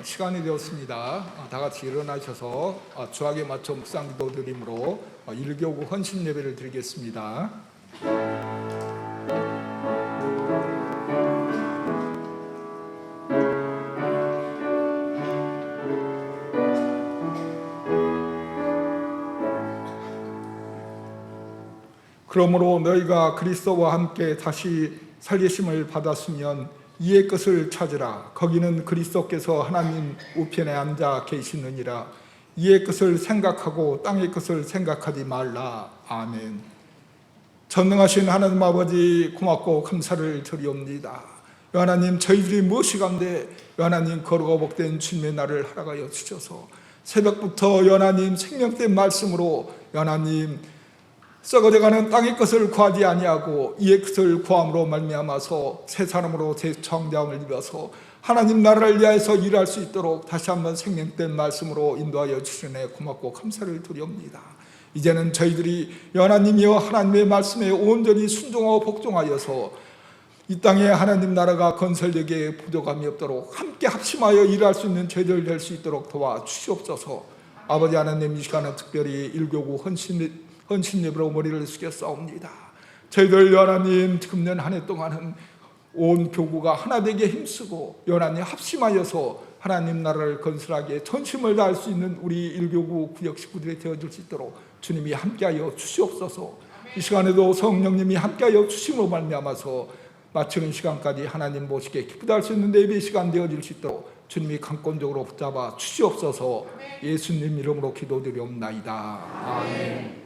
시간이 되었습니다. 다 같이 일어나셔서 주학에 맞춰 묵상기도 드림으로 1교구 헌신 예배를 드리겠습니다. 그러므로 너희가 그리스도와 함께 다시 살리심을 받았으면 이의 것을 찾으라. 거기는 그리스도께서 하나님 우편에 앉아 계시느니라. 이의 것을 생각하고 땅의 것을 생각하지 말라. 아멘. 전능하신 하나님 아버지, 고맙고 감사를 드리옵니다. 하나님, 저희들이 무엇이간데 하나님 거룩하고 복된 주님의 날을 허락하여 주셔서 새벽부터 하나님 생명된 말씀으로 하나님 썩어져가는 땅의 것을 구하지 아니하고 이의 것을 구함으로 말미암아서 새 사람으로 재창조함을 입어서 하나님 나라를 위하여서 일할 수 있도록 다시 한번 생명된 말씀으로 인도하여 주시네 고맙고 감사를 드리옵니다. 이제는 저희들이 하나님이여 하나님의 말씀에 온전히 순종하고 복종하여서 이 땅에 하나님 나라가 건설되게 부족함이 없도록 함께 합심하여 일할 수 있는 저희들 될 수 있도록 도와주시옵소서. 아버지 하나님, 이 시간은 특별히 1교구 헌신 예배로 머리를 숙여 싸웁니다. 저희들 하나님 금년 한 해 동안은 온 교구가 하나 되게 힘쓰고 하나님 합심하여서 하나님 나라를 건설하기에 전심을 다할 수 있는 우리 1교구 구역 식구들이 되어줄 수 있도록 주님이 함께하여 주시옵소서. 이 시간에도 성령님이 함께하여 주심으로 말미암아서 마치는 시간까지 하나님 모시게 기쁘다 할 수 있는 예배 시간 되어질 수 있도록 주님이 강권적으로 붙잡아 주시옵소서. 예수님 이름으로 기도드리옵나이다. 아멘.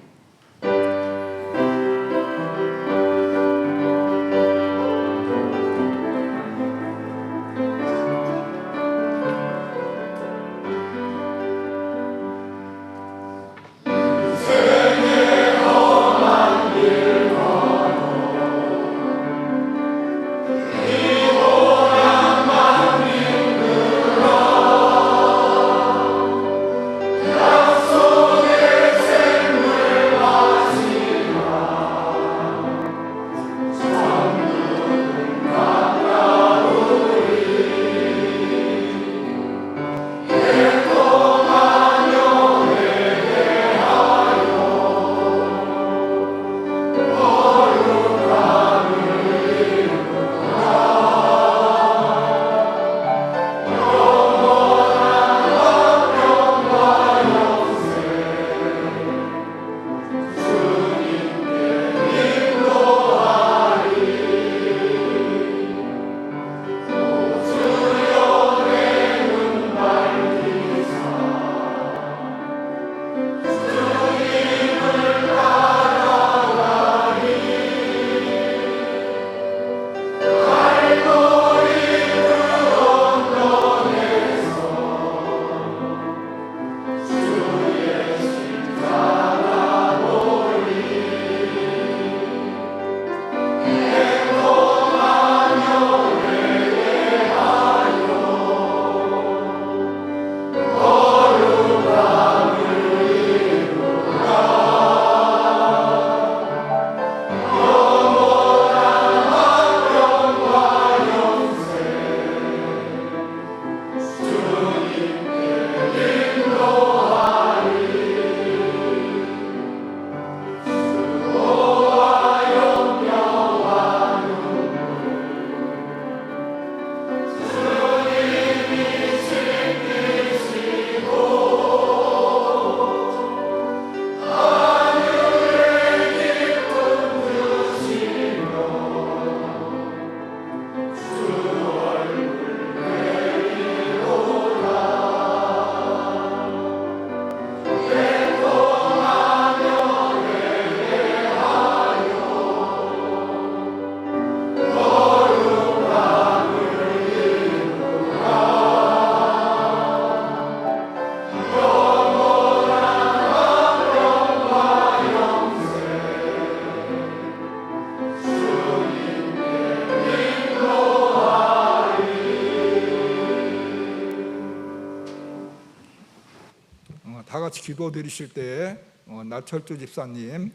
다 같이 기도 드리실 때 나철주 집사님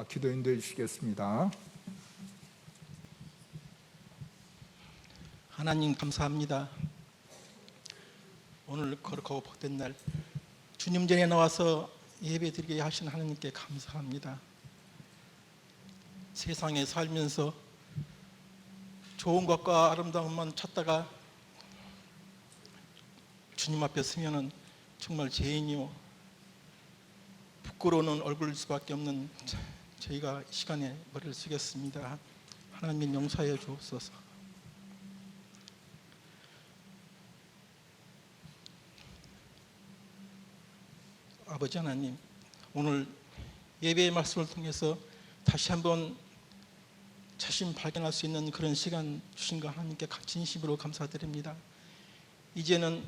기도 인도해 주시겠습니다. 하나님 감사합니다. 오늘 거룩하고 복된 날 주님 전에 나와서 예배드리게 하신 하나님께 감사합니다. 세상에 살면서 좋은 것과 아름다운 것만 찾다가 주님 앞에 서면은 정말 죄인이요 부끄러운 얼굴일 수밖에 없는 저희가 이 시간에 머리를 숙였습니다. 하나님 용서해 주옵소서. 아버지 하나님, 오늘 예배의 말씀을 통해서 다시 한번 자신 발견할 수 있는 그런 시간 주신 것 하나님께 진심으로 감사드립니다. 이제는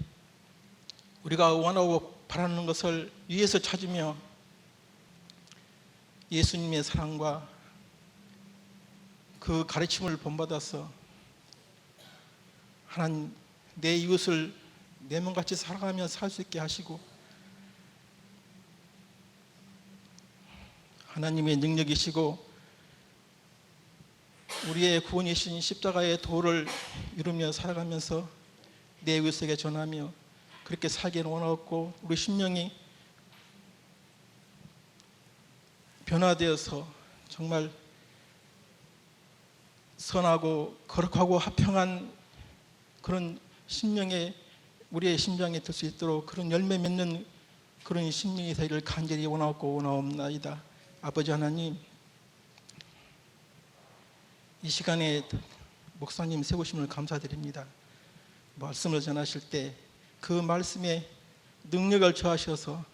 우리가 원하고 바라는 것을 위에서 찾으며 예수님의 사랑과 그 가르침을 본받아서 하나님 내 이웃을 내 몸같이 살아가며 살 수 있게 하시고 하나님의 능력이시고 우리의 구원이신 십자가의 도를 이루며 살아가면서 내 이웃에게 전하며 그렇게 살기를 원하고 우리 심령이 변화되어서 정말 선하고 거룩하고 화평한 그런 심령의 우리의 심장이 될 수 있도록 그런 열매 맺는 그런 심령이 되기를 간절히 원하고 원하옵나이다. 아버지 하나님, 이 시간에 목사님 세우심을 감사드립니다. 말씀을 전하실 때 그 말씀에 능력을 처하셔서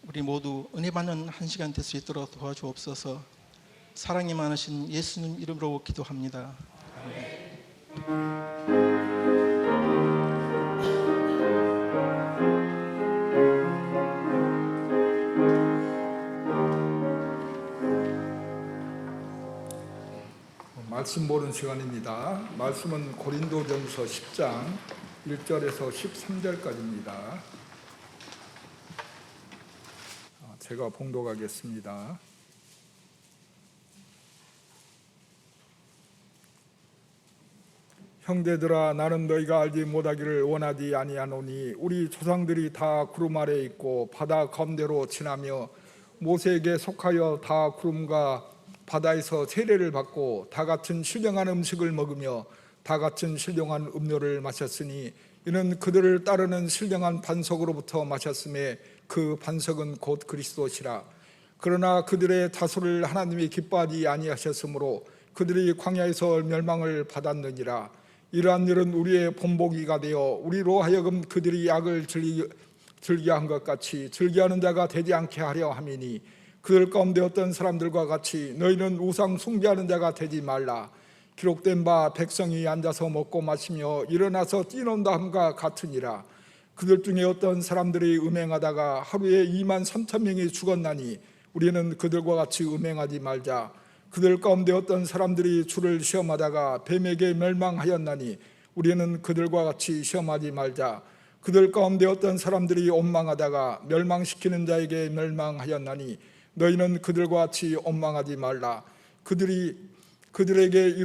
우리 모두 은혜 받는 한 시간 될 수 있도록 도와주옵소서. 사랑이 많으신 예수님 이름으로 기도합니다. 말씀 보는 시간입니다. 말씀은 고린도전서 10장 1절에서 13절까지입니다. 제가 봉독하겠습니다. 형제들아, 나는 너희가 알지 못하기를 원하지 아니하노니 우리 조상들이 다 구름 아래 있고 바다 가운데로 지나며 모세에게 속하여 다 구름과 바다에서 세례를 받고 다 같은 신령한 음식을 먹으며 다 같은 신령한 음료를 마셨으니 이는 그들을 따르는 신령한 반석으로부터 마셨음에 그 반석은 곧 그리스도시라. 그러나 그들의 다수를 하나님이 기뻐하지 아니하셨으므로 그들이 광야에서 멸망을 받았느니라. 이러한 일은 우리의 본보기가 되어 우리로 하여금 그들이 악을 즐겨한 것 같이 즐겨하는 자가 되지 않게 하려 함이니 그들 가운데 어떤 사람들과 같이 너희는 우상 숭배하는 자가 되지 말라. 기록된 바 백성이 앉아서 먹고 마시며 일어나서 뛰논다 함과 같으니라. 그들 중에 어떤 사람들이 음행하다가 하루에 2만 3천 명이 죽었나니 우리는 그들과 같이 음행하지 말자. 그들 가운데 어떤 사람들이 주를 시험하다가 뱀에게 멸망하였나니 우리는 그들과 같이 시험하지 말자. 그들 가운데 어떤 사람들이 원망하다가 멸망시키는 자에게 멸망하였나니 너희는 그들과 같이 원망하지 말라. 그들에게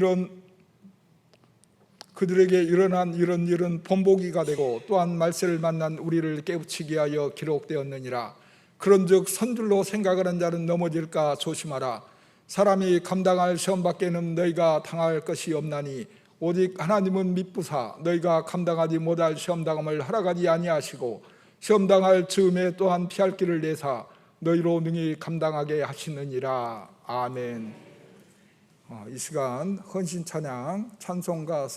일어난 이런 일은 본보기가 되고 또한 말세를 만난 우리를 깨우치게 하여 기록되었느니라. 그런즉 선줄로 생각하는 자는 넘어질까 조심하라. 사람이 감당할 시험 밖에는 너희가 당할 것이 없나니 오직 하나님은 미쁘사 너희가 감당하지 못할 시험당함을 허락하지 아니하시고 시험당할 즈음에 또한 피할 길을 내사 너희로 능히 감당하게 하시느니라. 아멘. 이 시간 헌신 찬양 찬송가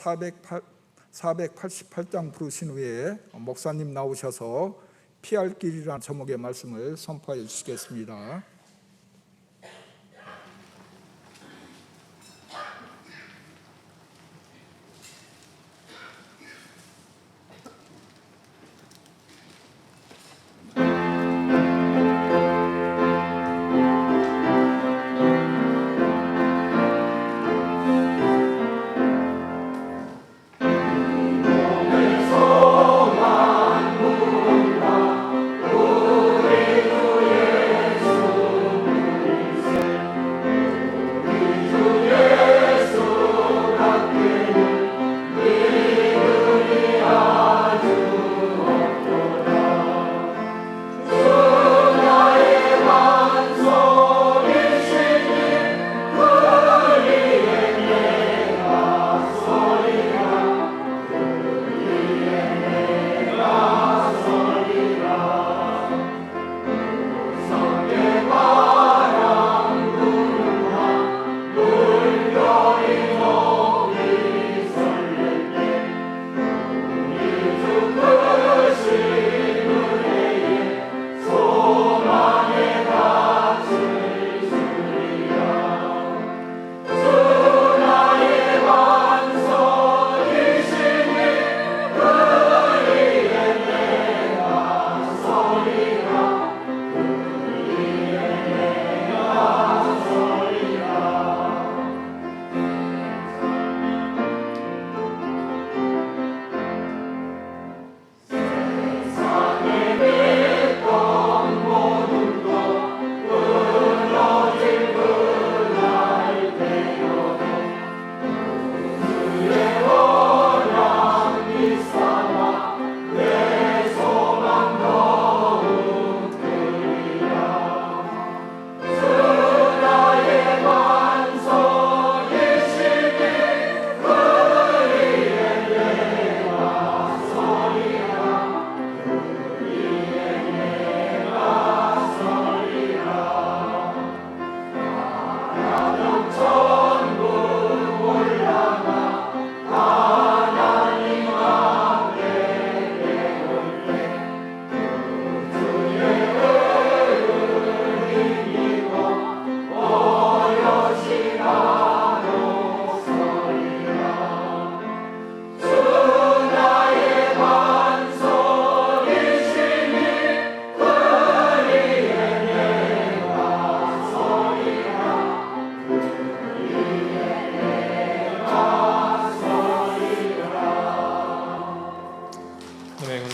488장 부르신 후에 목사님 나오셔서 피할 길이라는 제목의 말씀을 선포해 주시겠습니다. 소망 문화 우리 주 예수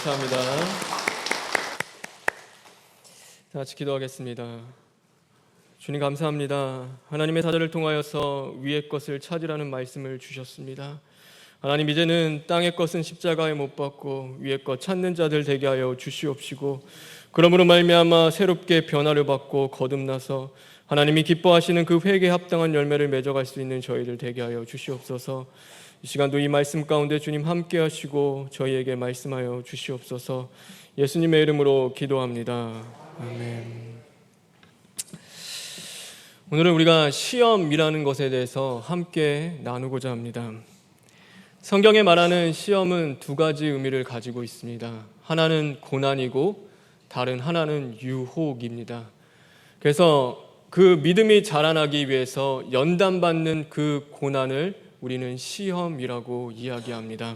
감사합니다. 다 같이 기도하겠습니다. 주님 감사합니다. 하나님의 사자를 통하여서 위의 것을 찾으라는 말씀을 주셨습니다. 하나님, 이제는 땅의 것은 십자가에 못 박고 위의 것 찾는 자들 되게 하여 주시옵시고, 그러므로 말미암아 새롭게 변화를 받고 거듭나서 하나님이 기뻐하시는 그 회개에 합당한 열매를 맺어갈 수 있는 저희들 되게 하여 주시옵소서. 이 시간도 이 말씀 가운데 주님 함께 하시고 저희에게 말씀하여 주시옵소서. 예수님의 이름으로 기도합니다. 아멘. 오늘은 우리가 시험이라는 것에 대해서 함께 나누고자 합니다. 성경에 말하는 시험은 두 가지 의미를 가지고 있습니다. 하나는 고난이고 다른 하나는 유혹입니다. 그래서 그 믿음이 자라나기 위해서 연단받는 그 고난을 우리는 시험이라고 이야기합니다.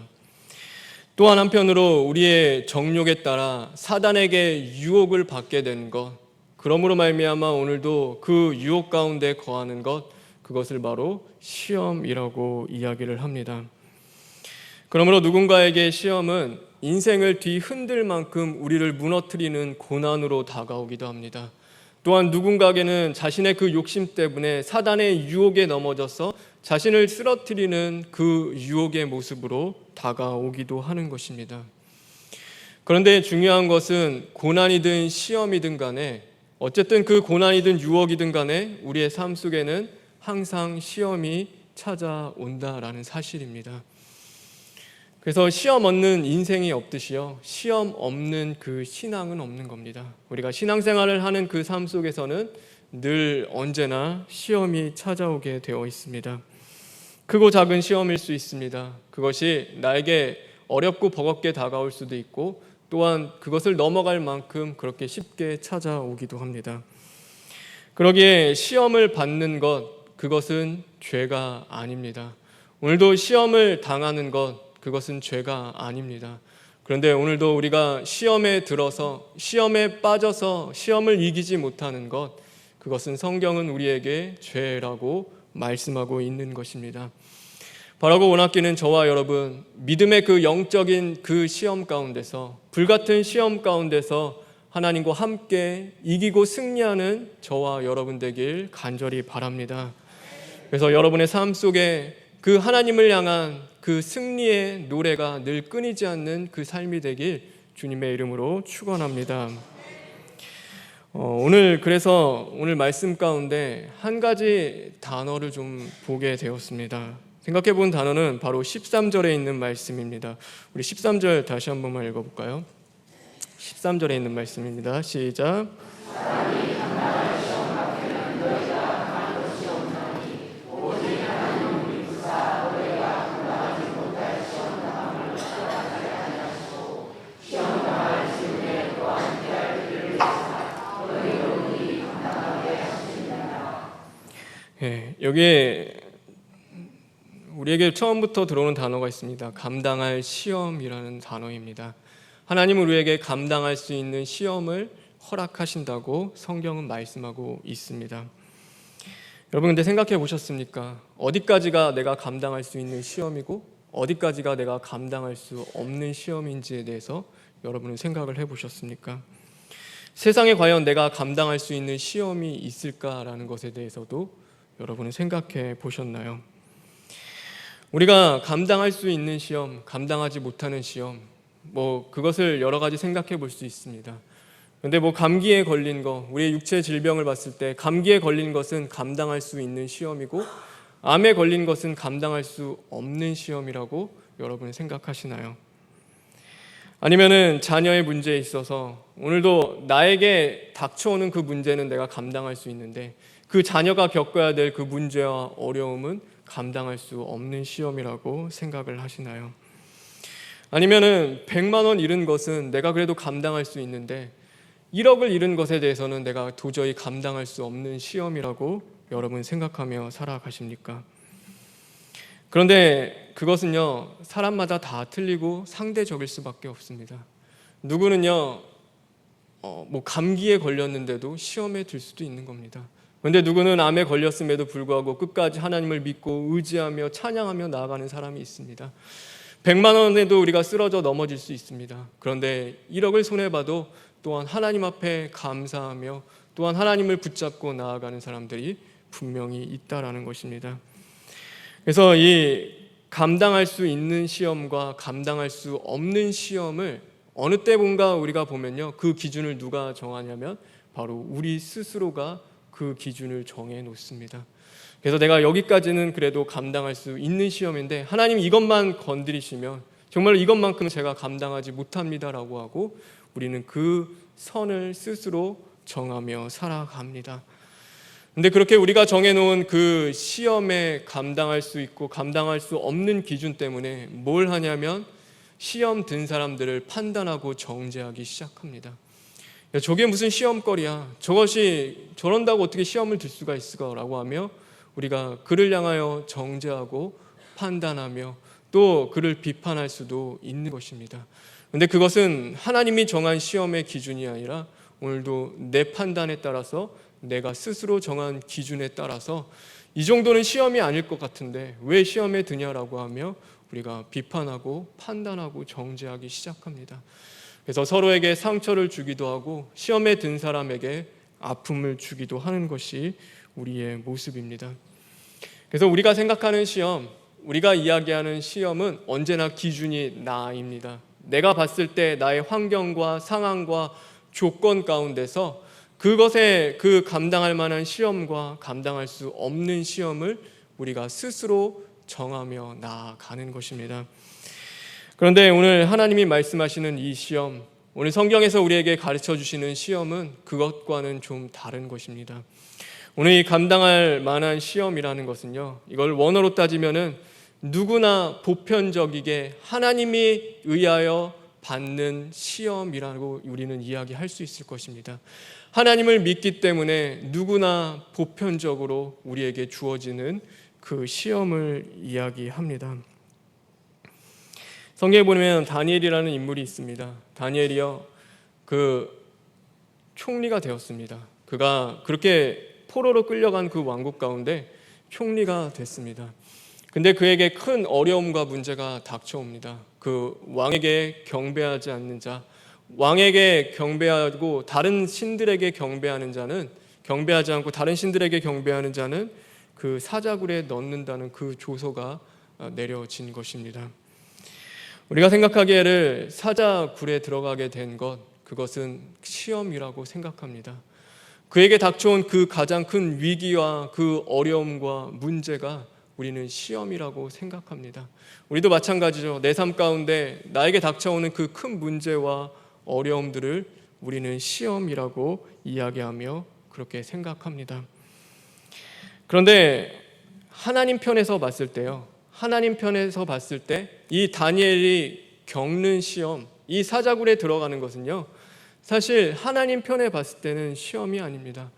또한 한편으로 우리의 정욕에 따라 사단에게 유혹을 받게 된 것, 그러므로 말미암아 오늘도 그 유혹 가운데 거하는 것, 그것을 바로 시험이라고 이야기를 합니다. 그러므로 누군가에게 시험은 인생을 뒤흔들 만큼 우리를 무너뜨리는 고난으로 다가오기도 합니다. 또한 누군가에게는 자신의 그 욕심 때문에 사단의 유혹에 넘어져서 자신을 쓰러뜨리는 그 유혹의 모습으로 다가오기도 하는 것입니다. 그런데 중요한 것은 고난이든 시험이든 간에, 어쨌든 그 고난이든 유혹이든 간에 우리의 삶 속에는 항상 시험이 찾아온다라는 사실입니다. 그래서 시험 없는 인생이 없듯이요, 시험 없는 그 신앙은 없는 겁니다. 우리가 신앙생활을 하는 그 삶 속에서는 늘 언제나 시험이 찾아오게 되어 있습니다. 크고 작은 시험일 수 있습니다. 그것이 나에게 어렵고 버겁게 다가올 수도 있고, 또한 그것을 넘어갈 만큼 그렇게 쉽게 찾아오기도 합니다. 그러기에 시험을 받는 것, 그것은 죄가 아닙니다. 오늘도 시험을 당하는 것, 그것은 죄가 아닙니다. 그런데 오늘도 우리가 시험에 들어서, 시험에 빠져서 시험을 이기지 못하는 것, 그것은 성경은 우리에게 죄라고 말씀하고 있는 것입니다. 바라고 원하기는 저와 여러분, 믿음의 그 영적인 그 시험 가운데서, 불같은 시험 가운데서 하나님과 함께 이기고 승리하는 저와 여러분 되길 간절히 바랍니다. 그래서 여러분의 삶 속에 그 하나님을 향한 그 승리의 노래가 늘 끊이지 않는 그 삶이 되길 주님의 이름으로 축원합니다. 오늘 그래서 오늘 말씀 가운데 한 가지 단어를 좀 보게 되었습니다. 생각해 본 단어는 바로 13절에 있는 말씀입니다. 우리 13절 다시 한 번만 읽어볼까요? 13절에 있는 말씀입니다. 시작. 여기에 우리에게 처음부터 들어오는 단어가 있습니다. 감당할 시험이라는 단어입니다. 하나님은 우리에게 감당할 수 있는 시험을 허락하신다고 성경은 말씀하고 있습니다. 여러분, 근데 생각해 보셨습니까? 어디까지가 내가 감당할 수 있는 시험이고 어디까지가 내가 감당할 수 없는 시험인지에 대해서 여러분은 생각을 해보셨습니까? 세상에 과연 내가 감당할 수 있는 시험이 있을까라는 것에 대해서도 여러분은 생각해 보셨나요? 우리가 감당할 수 있는 시험, 감당하지 못하는 시험, 그것을 여러 가지 생각해 볼 수 있습니다. 그런데 감기에 걸린 거, 우리의 육체 질병을 봤을 때 감기에 걸린 것은 감당할 수 있는 시험이고, 암에 걸린 것은 감당할 수 없는 시험이라고 여러분 생각하시나요? 아니면은 자녀의 문제에 있어서 오늘도 나에게 닥쳐오는 그 문제는 내가 감당할 수 있는데 그 자녀가 겪어야 될 그 문제와 어려움은 감당할 수 없는 시험이라고 생각을 하시나요? 아니면은 100만 원 잃은 것은 내가 그래도 감당할 수 있는데 1억을 잃은 것에 대해서는 내가 도저히 감당할 수 없는 시험이라고 여러분 생각하며 살아가십니까? 그런데 그것은요, 사람마다 다 틀리고 상대적일 수밖에 없습니다. 누구는요, 감기에 걸렸는데도 시험에 들 수도 있는 겁니다. 그런데 누구는 암에 걸렸음에도 불구하고 끝까지 하나님을 믿고 의지하며 찬양하며 나아가는 사람이 있습니다. 100만 원에도 우리가 쓰러져 넘어질 수 있습니다. 그런데 1억을 손해봐도 또한 하나님 앞에 감사하며 또한 하나님을 붙잡고 나아가는 사람들이 분명히 있다라는 것입니다. 그래서 이 감당할 수 있는 시험과 감당할 수 없는 시험을 어느 때본가 우리가 보면요, 그 기준을 누가 정하냐면 바로 우리 스스로가 그 기준을 정해 놓습니다. 그래서 내가 여기까지는 그래도 감당할 수 있는 시험인데 하나님 이것만 건드리시면 정말 이것만큼은 제가 감당하지 못합니다라고 하고 우리는 그 선을 스스로 정하며 살아갑니다. 근데 그렇게 우리가 정해놓은 그 시험에 감당할 수 있고 감당할 수 없는 기준 때문에 뭘 하냐면 시험 든 사람들을 판단하고 정죄하기 시작합니다. 야, 저게 무슨 시험거리야, 저것이 저런다고 어떻게 시험을 들 수가 있을까라고 하며 우리가 그를 향하여 정죄하고 판단하며 또 그를 비판할 수도 있는 것입니다. 그런데 그것은 하나님이 정한 시험의 기준이 아니라 오늘도 내 판단에 따라서 내가 스스로 정한 기준에 따라서 이 정도는 시험이 아닐 것 같은데 왜 시험에 드냐라고 하며 우리가 비판하고 판단하고 정죄하기 시작합니다. 그래서 서로에게 상처를 주기도 하고 시험에 든 사람에게 아픔을 주기도 하는 것이 우리의 모습입니다. 그래서 우리가 생각하는 시험, 우리가 이야기하는 시험은 언제나 기준이 나입니다. 내가 봤을 때 나의 환경과 상황과 조건 가운데서 그것에 그 감당할 만한 시험과 감당할 수 없는 시험을 우리가 스스로 정하며 나아가는 것입니다. 그런데 오늘 하나님이 말씀하시는 이 시험, 오늘 성경에서 우리에게 가르쳐 주시는 시험은 그것과는 좀 다른 것입니다. 오늘 이 감당할 만한 시험이라는 것은요, 이걸 원어로 따지면은 누구나 보편적이게 하나님이 의하여 받는 시험이라고 우리는 이야기할 수 있을 것입니다. 하나님을 믿기 때문에 누구나 보편적으로 우리에게 주어지는 그 시험을 이야기합니다. 성경에 보면 다니엘이라는 인물이 있습니다. 다니엘이요, 그 총리가 되었습니다. 그가 그렇게 포로로 끌려간 그 왕국 가운데 총리가 됐습니다. 근데 그에게 큰 어려움과 문제가 닥쳐옵니다. 그 왕에게 경배하지 않는 자, 왕에게 경배하고 다른 신들에게 경배하는 자는, 경배하지 않고 다른 신들에게 경배하는 자는 그 사자굴에 넣는다는 그 조서가 내려진 것입니다. 우리가 생각하기에를 사자굴에 들어가게 된 것, 그것은 시험이라고 생각합니다. 그에게 닥쳐온 그 가장 큰 위기와 그 어려움과 문제가 우리는 시험이라고 생각합니다. 우리도 마찬가지죠. 내 삶 가운데 나에게 닥쳐오는 그 큰 문제와 어려움들을 우리는 시험이라고 이야기하며 그렇게 생각합니다. 그런데 하나님 편에서 봤을 때요, 하나님 편에서 봤을 때 이 다니엘이 겪는 시험, 이 사자굴에 들어가는 것은요, 사실 하나님 편에 봤을 때는 시험이 아닙니다.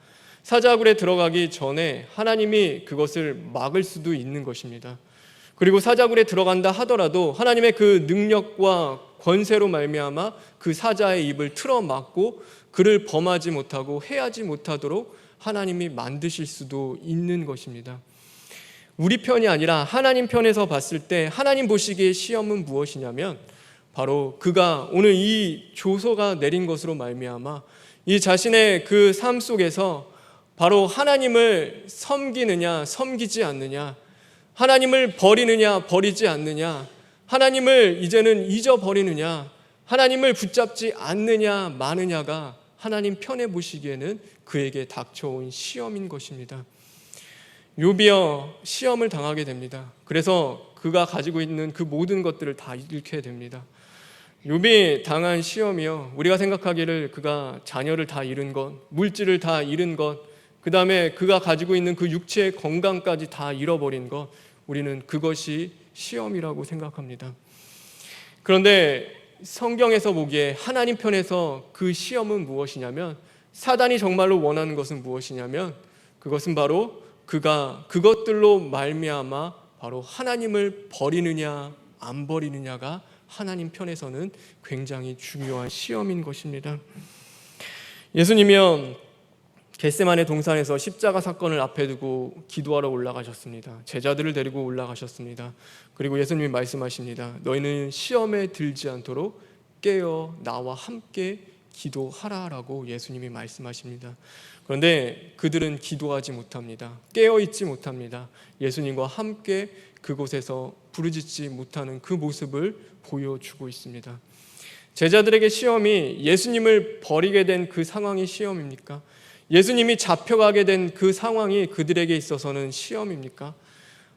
사자굴에 들어가기 전에 하나님이 그것을 막을 수도 있는 것입니다. 그리고 사자굴에 들어간다 하더라도 하나님의 그 능력과 권세로 말미암아 그 사자의 입을 틀어 막고 그를 범하지 못하고 해하지 못하도록 하나님이 만드실 수도 있는 것입니다. 우리 편이 아니라 하나님 편에서 봤을 때 하나님 보시기에 시험은 무엇이냐면 바로 그가 오늘 이 조서가 내린 것으로 말미암아 이 자신의 그 삶 속에서 바로 하나님을 섬기느냐 섬기지 않느냐, 하나님을 버리느냐 버리지 않느냐, 하나님을 이제는 잊어버리느냐 하나님을 붙잡지 않느냐 마느냐가 하나님 편에 보시기에는 그에게 닥쳐온 시험인 것입니다. 욥이요, 시험을 당하게 됩니다. 그래서 그가 가지고 있는 그 모든 것들을 다 잃게 됩니다. 욥이 당한 시험이요, 우리가 생각하기를 그가 자녀를 다 잃은 것, 물질을 다 잃은 것, 그 다음에 그가 가지고 있는 그 육체의 건강까지 다 잃어버린 것, 우리는 그것이 시험이라고 생각합니다. 그런데 성경에서 보기에 하나님 편에서 그 시험은 무엇이냐면, 사단이 정말로 원하는 것은 무엇이냐면 그것은 바로 그가 그것들로 말미암아 바로 하나님을 버리느냐 안 버리느냐가 하나님 편에서는 굉장히 중요한 시험인 것입니다. 예수님이요, 겟세마네 동산에서 십자가 사건을 앞에 두고 기도하러 올라가셨습니다. 제자들을 데리고 올라가셨습니다. 그리고 예수님이 말씀하십니다. 너희는 시험에 들지 않도록 깨어 나와 함께 기도하라라고 예수님이 말씀하십니다. 그런데 그들은 기도하지 못합니다. 깨어있지 못합니다. 예수님과 함께 그곳에서 부르짖지 못하는 그 모습을 보여주고 있습니다. 제자들에게 시험이 예수님을 버리게 된 그 상황이 시험입니까? 예수님이 잡혀가게 된 그 상황이 그들에게 있어서는 시험입니까?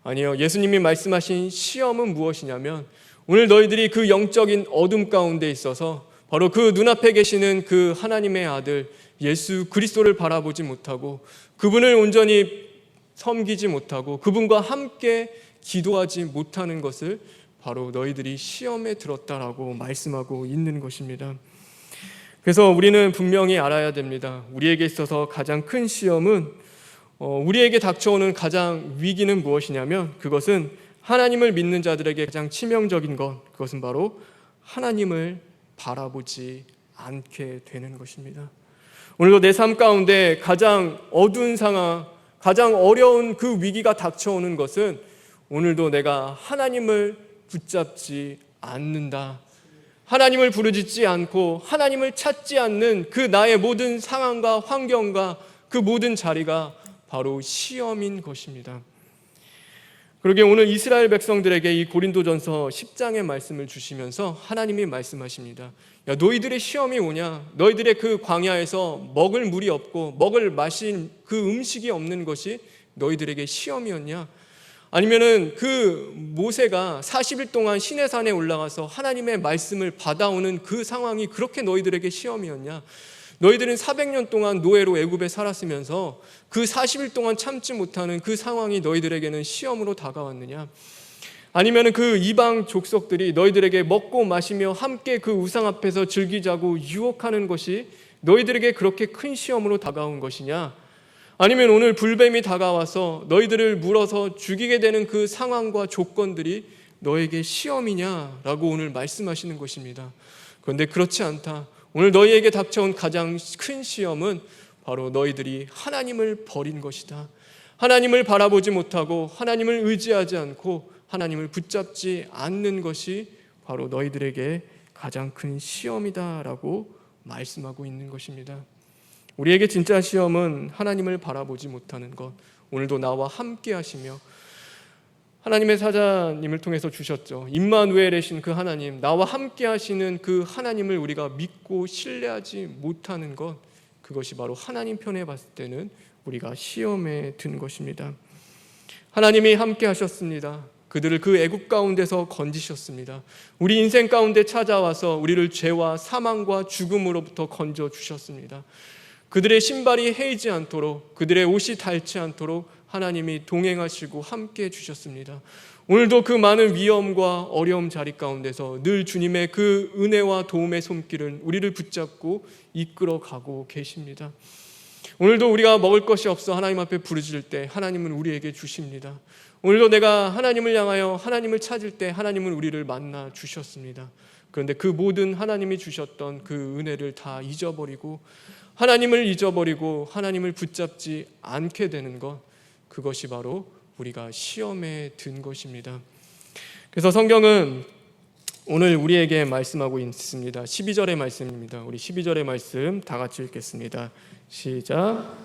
아니요. 예수님이 말씀하신 시험은 무엇이냐면 오늘 너희들이 그 영적인 어둠 가운데 있어서 바로 그 눈앞에 계시는 그 하나님의 아들 예수 그리스도를 바라보지 못하고 그분을 온전히 섬기지 못하고 그분과 함께 기도하지 못하는 것을 바로 너희들이 시험에 들었다라고 말씀하고 있는 것입니다. 그래서 우리는 분명히 알아야 됩니다. 우리에게 있어서 가장 큰 시험은 우리에게 닥쳐오는 가장 위기는 무엇이냐면 그것은 하나님을 믿는 자들에게 가장 치명적인 것, 그것은 바로 하나님을 바라보지 않게 되는 것입니다. 오늘도 내 삶 가운데 가장 어두운 상황, 가장 어려운 그 위기가 닥쳐오는 것은 오늘도 내가 하나님을 붙잡지 않는다, 하나님을 부르짖지 않고 하나님을 찾지 않는 그 나의 모든 상황과 환경과 그 모든 자리가 바로 시험인 것입니다. 그러게 오늘 이스라엘 백성들에게 이 고린도전서 10장의 말씀을 주시면서 하나님이 말씀하십니다. 야, 너희들의 시험이 오냐? 너희들의 그 광야에서 먹을 물이 없고 먹을 마신 그 음식이 없는 것이 너희들에게 시험이었냐? 아니면은 그 모세가 40일 동안 시내산에 올라가서 하나님의 말씀을 받아오는 그 상황이 그렇게 너희들에게 시험이었냐? 너희들은 400년 동안 노예로 애굽에 살았으면서 그 40일 동안 참지 못하는 그 상황이 너희들에게는 시험으로 다가왔느냐? 아니면은 그 이방 족속들이 너희들에게 먹고 마시며 함께 그 우상 앞에서 즐기자고 유혹하는 것이 너희들에게 그렇게 큰 시험으로 다가온 것이냐? 아니면 오늘 불뱀이 다가와서 너희들을 물어서 죽이게 되는 그 상황과 조건들이 너에게 시험이냐라고 오늘 말씀하시는 것입니다. 그런데 그렇지 않다. 오늘 너희에게 닥쳐온 가장 큰 시험은 바로 너희들이 하나님을 버린 것이다. 하나님을 바라보지 못하고 하나님을 의지하지 않고 하나님을 붙잡지 않는 것이 바로 너희들에게 가장 큰 시험이다라고 말씀하고 있는 것입니다. 우리에게 진짜 시험은 하나님을 바라보지 못하는 것. 오늘도 나와 함께 하시며 하나님의 사자님을 통해서 주셨죠. 임마누엘이신 그 하나님, 나와 함께 하시는 그 하나님을 우리가 믿고 신뢰하지 못하는 것, 그것이 바로 하나님 편에 봤을 때는 우리가 시험에 든 것입니다. 하나님이 함께 하셨습니다. 그들을 그 애굽 가운데서 건지셨습니다. 우리 인생 가운데 찾아와서 우리를 죄와 사망과 죽음으로부터 건져 주셨습니다. 그들의 신발이 헤이지 않도록, 그들의 옷이 닳지 않도록 하나님이 동행하시고 함께 해주셨습니다. 오늘도 그 많은 위험과 어려움 자리 가운데서 늘 주님의 그 은혜와 도움의 손길은 우리를 붙잡고 이끌어가고 계십니다. 오늘도 우리가 먹을 것이 없어 하나님 앞에 부르짖을 때 하나님은 우리에게 주십니다. 오늘도 내가 하나님을 향하여 하나님을 찾을 때 하나님은 우리를 만나 주셨습니다. 그런데 그 모든 하나님이 주셨던 그 은혜를 다 잊어버리고 하나님을 잊어버리고 하나님을 붙잡지 않게 되는 것, 그것이 바로 우리가 시험에 든 것입니다. 그래서 성경은 오늘 우리에게 말씀하고 있습니다. 12절의 말씀입니다. 우리 12절의 말씀 다 같이 읽겠습니다. 시작.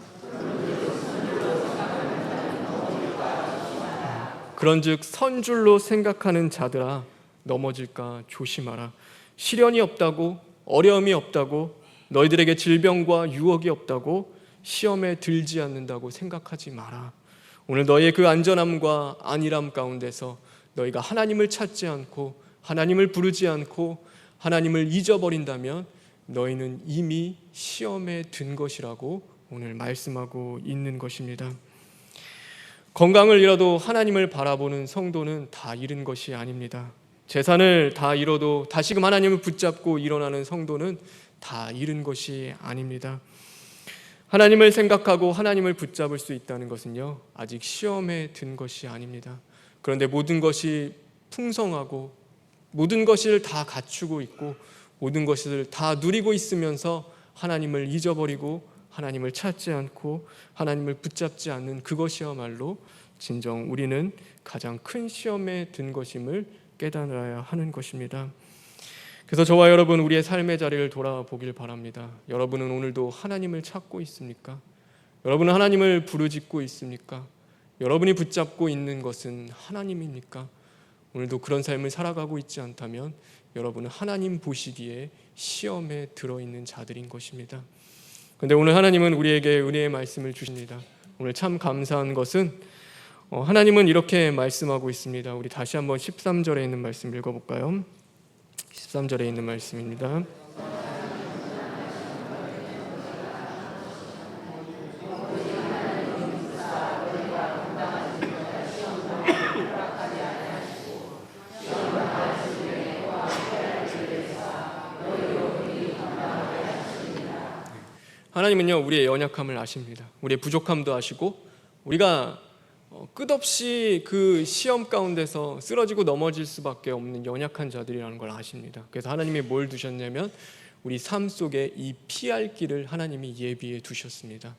그런즉 선줄로 생각하는 자들아 넘어질까 조심하라. 시련이 없다고, 어려움이 없다고, 너희들에게 질병과 유혹이 없다고, 시험에 들지 않는다고 생각하지 마라. 오늘 너희의 그 안전함과 안일함 가운데서 너희가 하나님을 찾지 않고 하나님을 부르지 않고 하나님을 잊어버린다면 너희는 이미 시험에 든 것이라고 오늘 말씀하고 있는 것입니다. 건강을 잃어도 하나님을 바라보는 성도는 다 잃은 것이 아닙니다. 재산을 다 잃어도 다시금 하나님을 붙잡고 일어나는 성도는 다 잃은 것이 아닙니다. 하나님을 생각하고 하나님을 붙잡을 수 있다는 것은요, 아직 시험에 든 것이 아닙니다. 그런데 모든 것이 풍성하고 모든 것을 다 갖추고 있고 모든 것을 다 누리고 있으면서 하나님을 잊어버리고 하나님을 찾지 않고 하나님을 붙잡지 않는 그것이야말로 진정 우리는 가장 큰 시험에 든 것임을 깨달아야 하는 것입니다. 그래서 저와 여러분 우리의 삶의 자리를 돌아보길 바랍니다. 여러분은 오늘도 하나님을 찾고 있습니까? 여러분은 하나님을 부르짖고 있습니까? 여러분이 붙잡고 있는 것은 하나님입니까? 오늘도 그런 삶을 살아가고 있지 않다면 여러분은 하나님 보시기에 시험에 들어있는 자들인 것입니다. 그런데 오늘 하나님은 우리에게 은혜의 말씀을 주십니다. 오늘 참 감사한 것은 하나님은 이렇게 말씀하고 있습니다. 우리 다시 한번 13절에 있는 말씀 읽어볼까요? 13절에 있는 말씀입니다. 하나님은요 우리의 연약함을 아십니다. 우리의 부족함도 아시고 우리가 끝없이 그 시험 가운데서 쓰러지고 넘어질 수밖에 없는 연약한 자들이라는 걸 아십니다. 그래서 하나님이 뭘 두셨냐면 우리 삶 속에 이 피할 길을 하나님이 예비해 두셨습니다.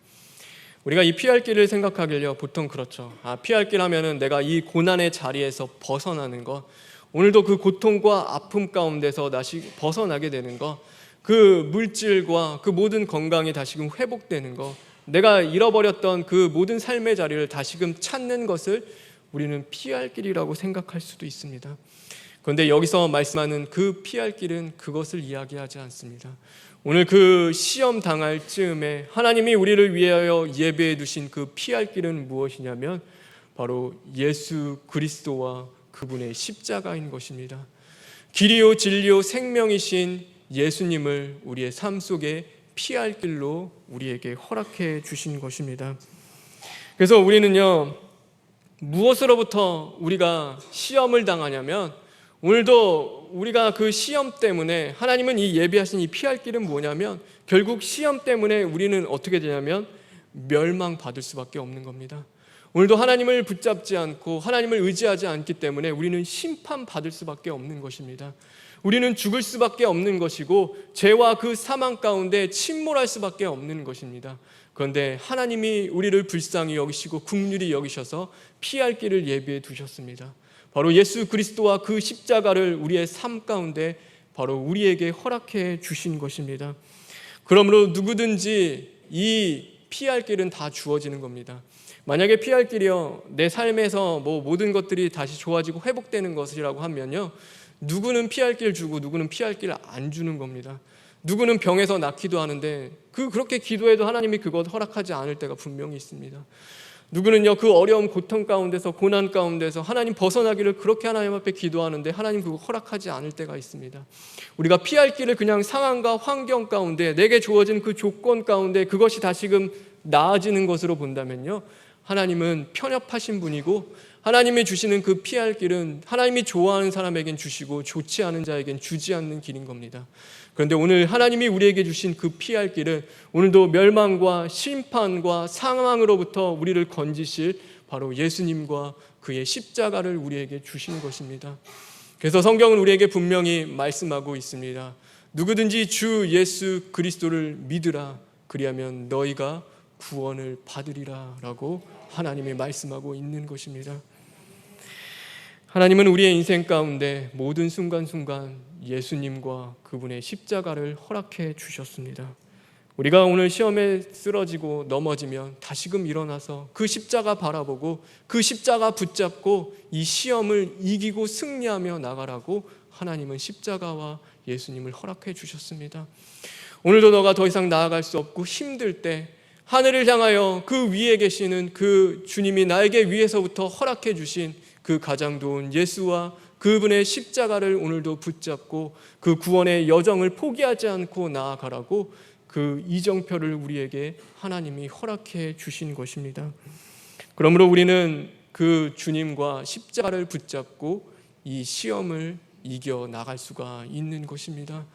우리가 이 피할 길을 생각하길요 보통 그렇죠. 피할 길 하면은 내가 이 고난의 자리에서 벗어나는 것, 오늘도 그 고통과 아픔 가운데서 다시 벗어나게 되는 것, 그 물질과 그 모든 건강이 다시금 회복되는 것, 내가 잃어버렸던 그 모든 삶의 자리를 다시금 찾는 것을 우리는 피할 길이라고 생각할 수도 있습니다. 그런데 여기서 말씀하는 그 피할 길은 그것을 이야기하지 않습니다. 오늘 그 시험 당할 즈음에 하나님이 우리를 위하여 예배해 두신 그 피할 길은 무엇이냐면 바로 예수 그리스도와 그분의 십자가인 것입니다. 길이요 진리요 생명이신 예수님을 우리의 삶 속에 피할 길로 우리에게 허락해 주신 것입니다. 그래서 우리는요 무엇으로부터 우리가 시험을 당하냐면 오늘도 우리가 그 시험 때문에 하나님은 이 예비하신 이 피할 길은 뭐냐면 결국 시험 때문에 우리는 어떻게 되냐면 멸망받을 수밖에 없는 겁니다. 오늘도 하나님을 붙잡지 않고 하나님을 의지하지 않기 때문에 우리는 심판받을 수밖에 없는 것입니다. 우리는 죽을 수밖에 없는 것이고 죄와 그 사망 가운데 침몰할 수밖에 없는 것입니다. 그런데 하나님이 우리를 불쌍히 여기시고 긍휼히 여기셔서 피할 길을 예비해 두셨습니다. 바로 예수 그리스도와 그 십자가를 우리의 삶 가운데 바로 우리에게 허락해 주신 것입니다. 그러므로 누구든지 이 피할 길은 다 주어지는 겁니다. 만약에 피할 길이요 내 삶에서 모든 것들이 다시 좋아지고 회복되는 것이라고 하면요 누구는 피할 길 주고 누구는 피할 길 안 주는 겁니다. 누구는 병에서 낫기도 하는데 그렇게 기도해도 하나님이 그것 허락하지 않을 때가 분명히 있습니다. 누구는요 그 어려움 고통 가운데서 고난 가운데서 하나님 벗어나기를 그렇게 하나님 앞에 기도하는데 하나님 그거 허락하지 않을 때가 있습니다. 우리가 피할 길을 그냥 상황과 환경 가운데 내게 주어진 그 조건 가운데 그것이 다시금 나아지는 것으로 본다면요 하나님은 편협하신 분이고 하나님이 주시는 그 피할 길은 하나님이 좋아하는 사람에겐 주시고 좋지 않은 자에겐 주지 않는 길인 겁니다. 그런데 오늘 하나님이 우리에게 주신 그 피할 길은 오늘도 멸망과 심판과 사망으로부터 우리를 건지실 바로 예수님과 그의 십자가를 우리에게 주신 것입니다. 그래서 성경은 우리에게 분명히 말씀하고 있습니다. 누구든지 주 예수 그리스도를 믿으라 그리하면 너희가 구원을 받으리라 라고 하나님이 말씀하고 있는 것입니다. 하나님은 우리의 인생 가운데 모든 순간순간 예수님과 그분의 십자가를 허락해 주셨습니다. 우리가 오늘 시험에 쓰러지고 넘어지면 다시금 일어나서 그 십자가 바라보고 그 십자가 붙잡고 이 시험을 이기고 승리하며 나가라고 하나님은 십자가와 예수님을 허락해 주셨습니다. 오늘도 너가 더 이상 나아갈 수 없고 힘들 때 하늘을 향하여 그 위에 계시는 그 주님이 나에게 위에서부터 허락해 주신 그 가장 좋은 예수와 그분의 십자가를 오늘도 붙잡고 그 구원의 여정을 포기하지 않고 나아가라고 그 이정표를 우리에게 하나님이 허락해 주신 것입니다. 그러므로 우리는 그 주님과 십자가를 붙잡고 이 시험을 이겨 나갈 수가 있는 것입니다.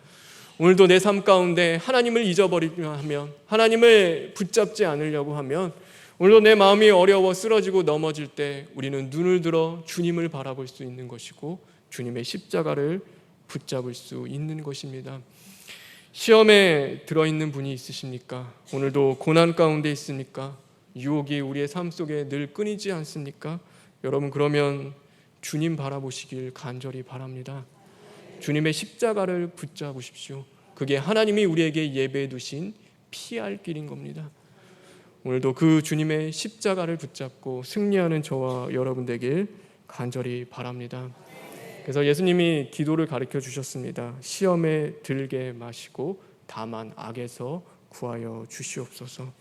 오늘도 내 삶 가운데 하나님을 잊어버리려 하면 하나님을 붙잡지 않으려고 하면 오늘도 내 마음이 어려워 쓰러지고 넘어질 때 우리는 눈을 들어 주님을 바라볼 수 있는 것이고 주님의 십자가를 붙잡을 수 있는 것입니다. 시험에 들어있는 분이 있으십니까? 오늘도 고난 가운데 있습니까? 유혹이 우리의 삶 속에 늘 끊이지 않습니까? 여러분, 그러면 주님 바라보시길 간절히 바랍니다. 주님의 십자가를 붙잡으십시오. 그게 하나님이 우리에게 예배해 두신 피할 길인 겁니다. 오늘도 그 주님의 십자가를 붙잡고 승리하는 저와 여러분 되길 간절히 바랍니다. 그래서 예수님이 기도를 가르쳐 주셨습니다. 시험에 들게 마시고 다만 악에서 구하여 주시옵소서.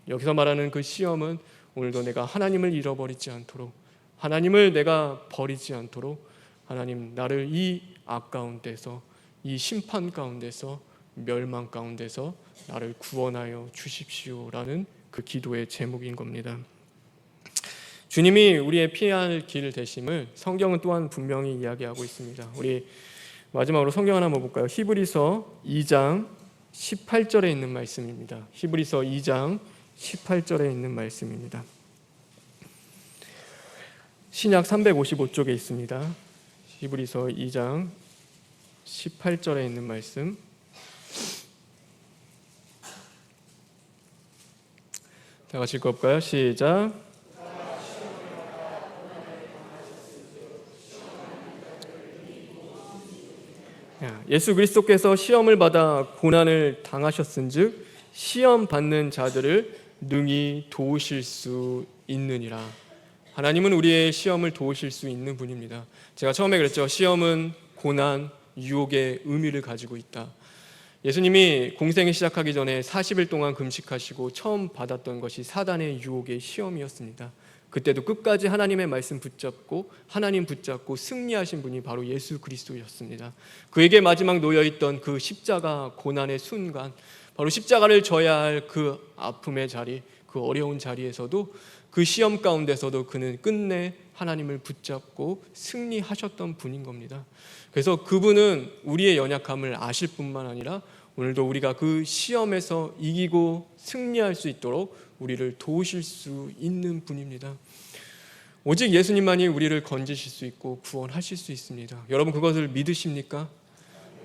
여기서 말하는 그 시험은 오늘도 내가 하나님을 잃어버리지 않도록, 하나님을 내가 버리지 않도록, 하나님 나를 이 악 가운데서, 이 심판 가운데서, 멸망 가운데서 나를 구원하여 주십시오라는 그 기도의 제목인 겁니다. 주님이 우리의 피할 길 되심을 성경은 또한 분명히 이야기하고 있습니다. 우리 마지막으로 성경 하나 한번 볼까요? 히브리서 2장 18절에 있는 말씀입니다. 히브리서 2장 18절에 있는 말씀입니다. 신약 355쪽에 있습니다. 히브리서 2장 18절에 있는 말씀. 다 같이 읽어볼까요? 시작. 예수 그리스도께서 시험을 받아 고난을 당하셨은즉 시험 받는 자들을 능히 도우실 수 있느니라. 하나님은 우리의 시험을 도우실 수 있는 분입니다. 제가 처음에 그랬죠. 시험은 고난, 유혹의 의미를 가지고 있다. 예수님이 공생을 시작하기 전에 40일 동안 금식하시고 처음 받았던 것이 사단의 유혹의 시험이었습니다. 그때도 끝까지 하나님의 말씀 붙잡고 하나님 붙잡고 승리하신 분이 바로 예수 그리스도였습니다. 그에게 마지막 놓여있던 그 십자가 고난의 순간, 바로 십자가를 져야 할 그 아픔의 자리, 그 어려운 자리에서도, 그 시험 가운데서도 그는 끝내 하나님을 붙잡고 승리하셨던 분인 겁니다. 그래서 그분은 우리의 연약함을 아실 뿐만 아니라 오늘도 우리가 그 시험에서 이기고 승리할 수 있도록 우리를 도우실 수 있는 분입니다. 오직 예수님만이 우리를 건지실 수 있고 구원하실 수 있습니다. 여러분, 그것을 믿으십니까?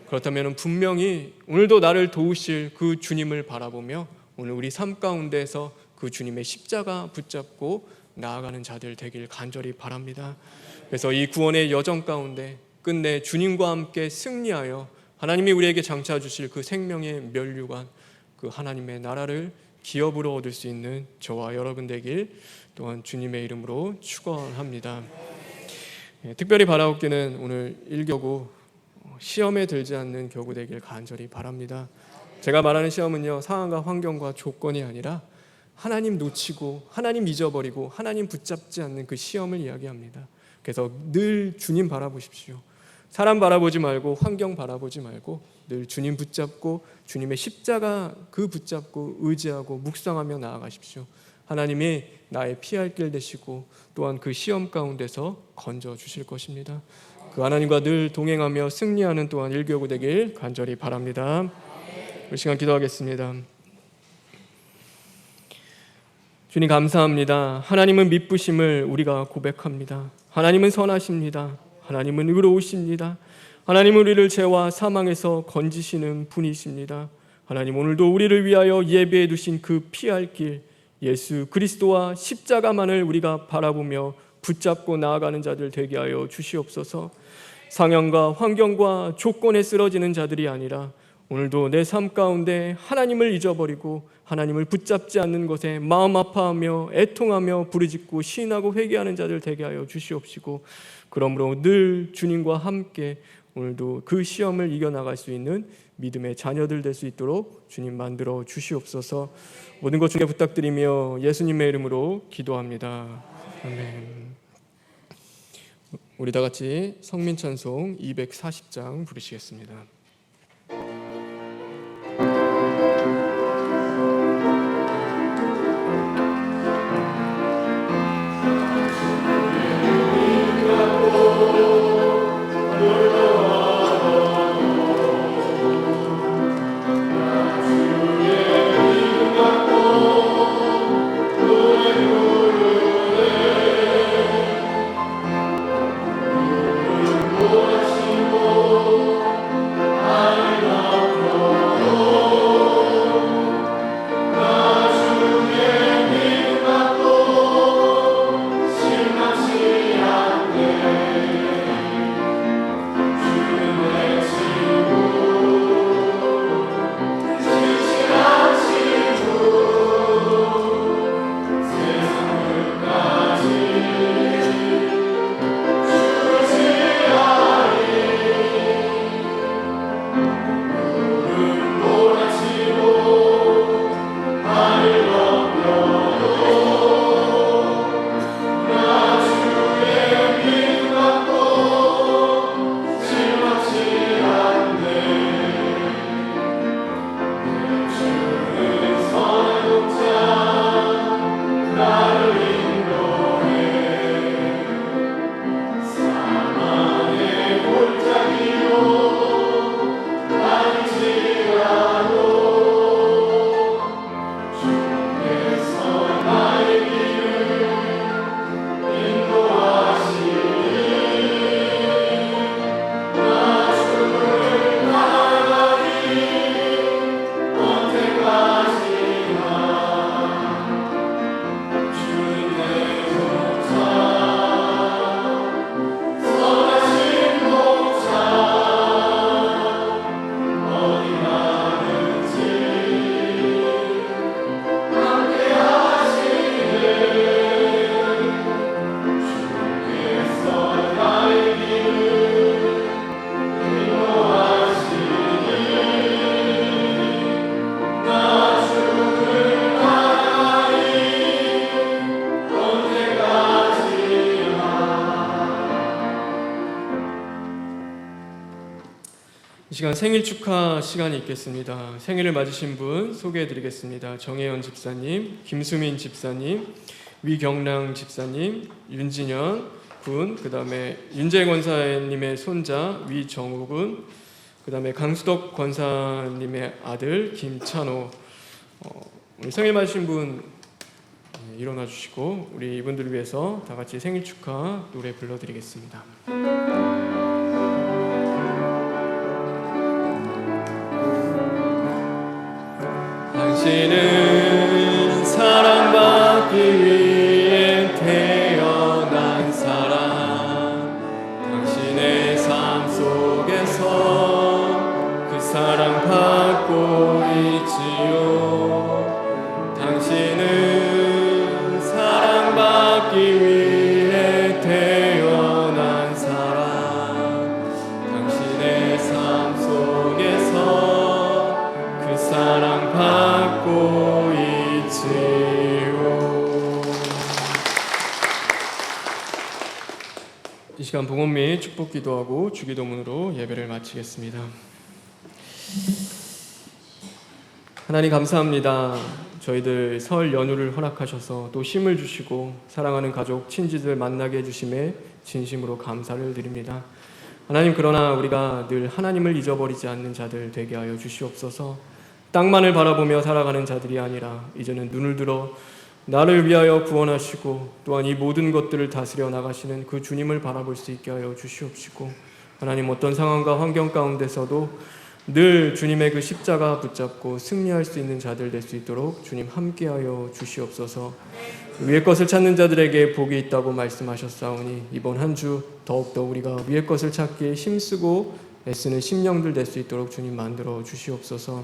그렇다면 분명히 오늘도 나를 도우실 그 주님을 바라보며 오늘 우리 삶 가운데서 그 주님의 십자가 붙잡고 나아가는 자들 되길 간절히 바랍니다. 그래서 이 구원의 여정 가운데 끝내 주님과 함께 승리하여 하나님이 우리에게 장차 주실 그 생명의 면류관, 그 하나님의 나라를 기업으로 얻을 수 있는 저와 여러분 되길 또한 주님의 이름으로 축원합니다. 특별히 바라옵기는 오늘 1교구 시험에 들지 않는 교구 되길 간절히 바랍니다. 제가 말하는 시험은요, 상황과 환경과 조건이 아니라 하나님 놓치고 하나님 잊어버리고 하나님 붙잡지 않는 그 시험을 이야기합니다. 그래서 늘 주님 바라보십시오. 사람 바라보지 말고 환경 바라보지 말고 늘 주님 붙잡고 주님의 십자가 그 붙잡고 의지하고 묵상하며 나아가십시오. 하나님이 나의 피할 길 되시고 또한 그 시험 가운데서 건져 주실 것입니다. 그 하나님과 늘 동행하며 승리하는 또한 일교구 되길 간절히 바랍니다. 우리 시간 기도하겠습니다. 주님 감사합니다. 하나님은 미쁘심을 우리가 고백합니다. 하나님은 선하십니다. 하나님은 의로우십니다. 하나님은 우리를 죄와 사망에서 건지시는 분이십니다. 하나님, 오늘도 우리를 위하여 예배해 두신 그 피할 길 예수 그리스도와 십자가만을 우리가 바라보며 붙잡고 나아가는 자들 되게 하여 주시옵소서. 상황과 환경과 조건에 쓰러지는 자들이 아니라 오늘도 내 삶 가운데 하나님을 잊어버리고 하나님을 붙잡지 않는 것에 마음 아파하며 애통하며 부르짖고 시인하고 회개하는 자들 되게 하여 주시옵시고, 그러므로 늘 주님과 함께 오늘도 그 시험을 이겨나갈 수 있는 믿음의 자녀들 될 수 있도록 주님 만들어 주시옵소서. 모든 것 주께 부탁드리며 예수님의 이름으로 기도합니다. 아멘. 우리 다 같이 성민찬송 240장 부르시겠습니다. 시간 생일 축하 시간이 있겠습니다. 생일을 맞으신 분 소개해드리겠습니다. 정혜연 집사님, 김수민 집사님, 위경랑 집사님, 윤진현 군, 그 다음에 윤재 권사님의 손자 위정우 군, 그 다음에 강수덕 권사님의 아들 김찬호. 우리 생일 맞으신 분 일어나 주시고 우리 이분들을 위해서 다 같이 생일 축하 노래 불러드리겠습니다. 당신은 사랑받기 위해 태어난 사람, 당신의 삶 속에서 그 사랑 받고 있지요. 당신은 사랑받기 위해 태어난 사람, 당신의 삶 속에서 그 사랑 받고 있지요. 이 시간 봉헌 및 축복 기도하고 주기도문으로 예배를 마치겠습니다. 하나님 감사합니다. 저희들 설 연휴를 허락하셔서 또 쉼을 주시고 사랑하는 가족, 친지들 만나게 해주심에 진심으로 감사를 드립니다. 하나님, 그러나 우리가 늘 하나님을 잊어버리지 않는 자들 되게 하여 주시옵소서. 땅만을 바라보며 살아가는 자들이 아니라 이제는 눈을 들어 나를 위하여 구원하시고 또한 이 모든 것들을 다스려 나가시는 그 주님을 바라볼 수 있게 하여 주시옵시고, 하나님 어떤 상황과 환경 가운데서도 늘 주님의 그 십자가 붙잡고 승리할 수 있는 자들 될 수 있도록 주님 함께하여 주시옵소서. 위의 것을 찾는 자들에게 복이 있다고 말씀하셨사오니 이번 한 주 더욱더 우리가 위의 것을 찾기에 힘쓰고 애쓰는 심령들 될 수 있도록 주님 만들어 주시옵소서.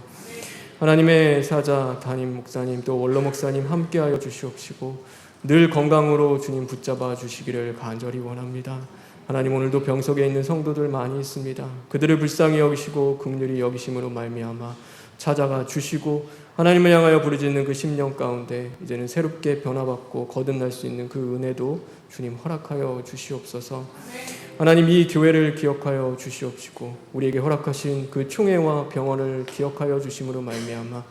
하나님의 사자 담임 목사님 또 원로 목사님 함께하여 주시옵시고 늘 건강으로 주님 붙잡아 주시기를 간절히 원합니다. 하나님, 오늘도 병석에 있는 성도들 많이 있습니다. 그들을 불쌍히 여기시고 긍휼히 여기심으로 말미암아 찾아가 주시고 하나님을 향하여 부르짖는 그 심령 가운데 이제는 새롭게 변화받고 거듭날 수 있는 그 은혜도 주님 허락하여 주시옵소서. 하나님, 이 교회를 기억하여 주시옵시고 우리에게 허락하신 그 총회와 병원을 기억하여 주심으로 말미암아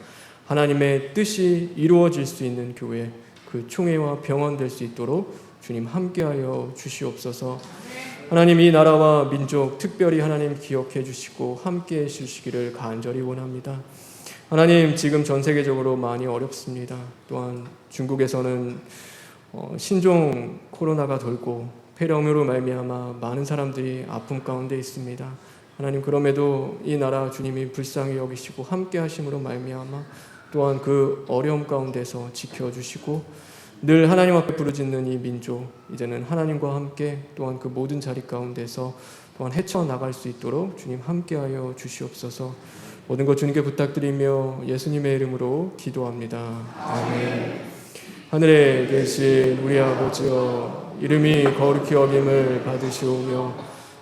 하나님의 뜻이 이루어질 수 있는 교회, 그 총회와 병원 될 수 있도록 주님 함께하여 주시옵소서. 하나님, 이 나라와 민족 특별히 하나님 기억해 주시고 함께해 주시기를 간절히 원합니다. 하나님, 지금 전 세계적으로 많이 어렵습니다. 또한 중국에서는 신종 코로나가 돌고 폐렴으로 말미암아 많은 사람들이 아픔 가운데 있습니다. 하나님, 그럼에도 이 나라 주님이 불쌍히 여기시고 함께 하심으로 말미암아 또한 그 어려움 가운데서 지켜주시고 늘 하나님 앞에 부르짖는 이 민족, 이제는 하나님과 함께 또한 그 모든 자리 가운데서 또한 헤쳐나갈 수 있도록 주님 함께하여 주시옵소서. 모든 것 주님께 부탁드리며 예수님의 이름으로 기도합니다. 아멘. 하늘에 계신 우리 아버지여, 이름이 거룩히 여김을 받으시오며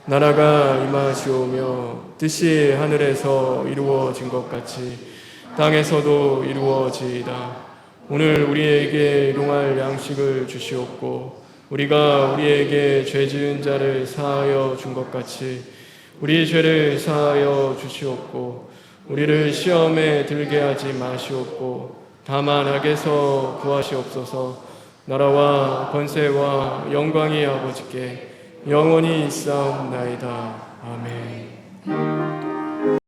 나라가 임하시오며 뜻이 하늘에서 이루어진 것 같이 땅에서도 이루어지이다. 오늘 우리에게 일용할 양식을 주시옵고 우리가 우리에게 죄 지은 자를 사하여 준 것 같이 우리 죄를 사하여 주시옵고 우리를 시험에 들게 하지 마시옵고 다만 악에서 구하시옵소서. 나라와 권세와 영광이 아버지께 영원히 있사옵나이다. 아멘.